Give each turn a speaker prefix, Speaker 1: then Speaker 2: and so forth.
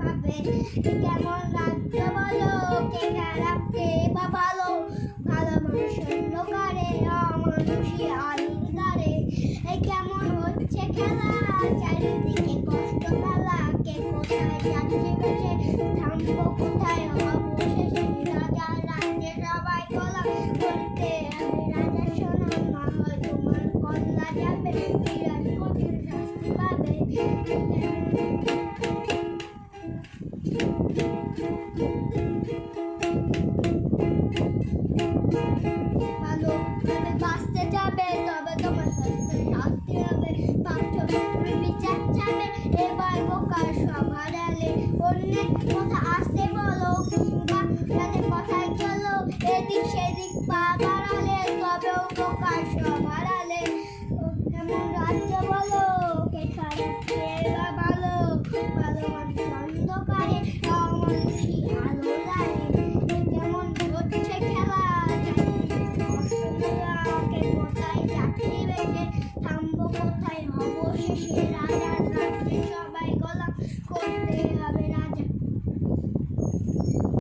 Speaker 1: পাবে। কেমন রাজ্য বলো, কে খারাপ কে বা ভালো, ভালো মানুষ অন্ধকারে, অমানুষী আলোর দ্বারে। এই কেমন হচ্ছে খেলা, চারিদিকে কষ্ট মেলা, কে কোথায় যাচ্ছে বেশে, থামবো কোথায় হব শেষে। রাজা রাজ্যে সবাই গলা করতে, আমি রাজা সোনা মা হয় তোমার কল্লা যাবে, বিরাট কঠিন শাস্তি পাবে। ভালোভাবে বাঁচতে যাবে, তবে তোমার শাস্তি হবে। পাঁচশো তুমি বিচার চাবে, এবার বোকার সব হারালে। অন্যের কথা আসতে বলো, কিংবা যাদের কথায় চলো, এদিক সেদিক পা বাড়ালে, তবেও বোকার সব হারালে। এমন রাজ্য বলো, কে খারাপ কে বা ভালো, ভালো মানুষ অন্ধকারে, অমানুষী আলো লাগে। কেমন হচ্ছে খেলা, কে কোথায় চাকরি বেশে, থামবো কোথায় হব শেষে। রাজার রাজ্যে সবাই গলা করতে হবে।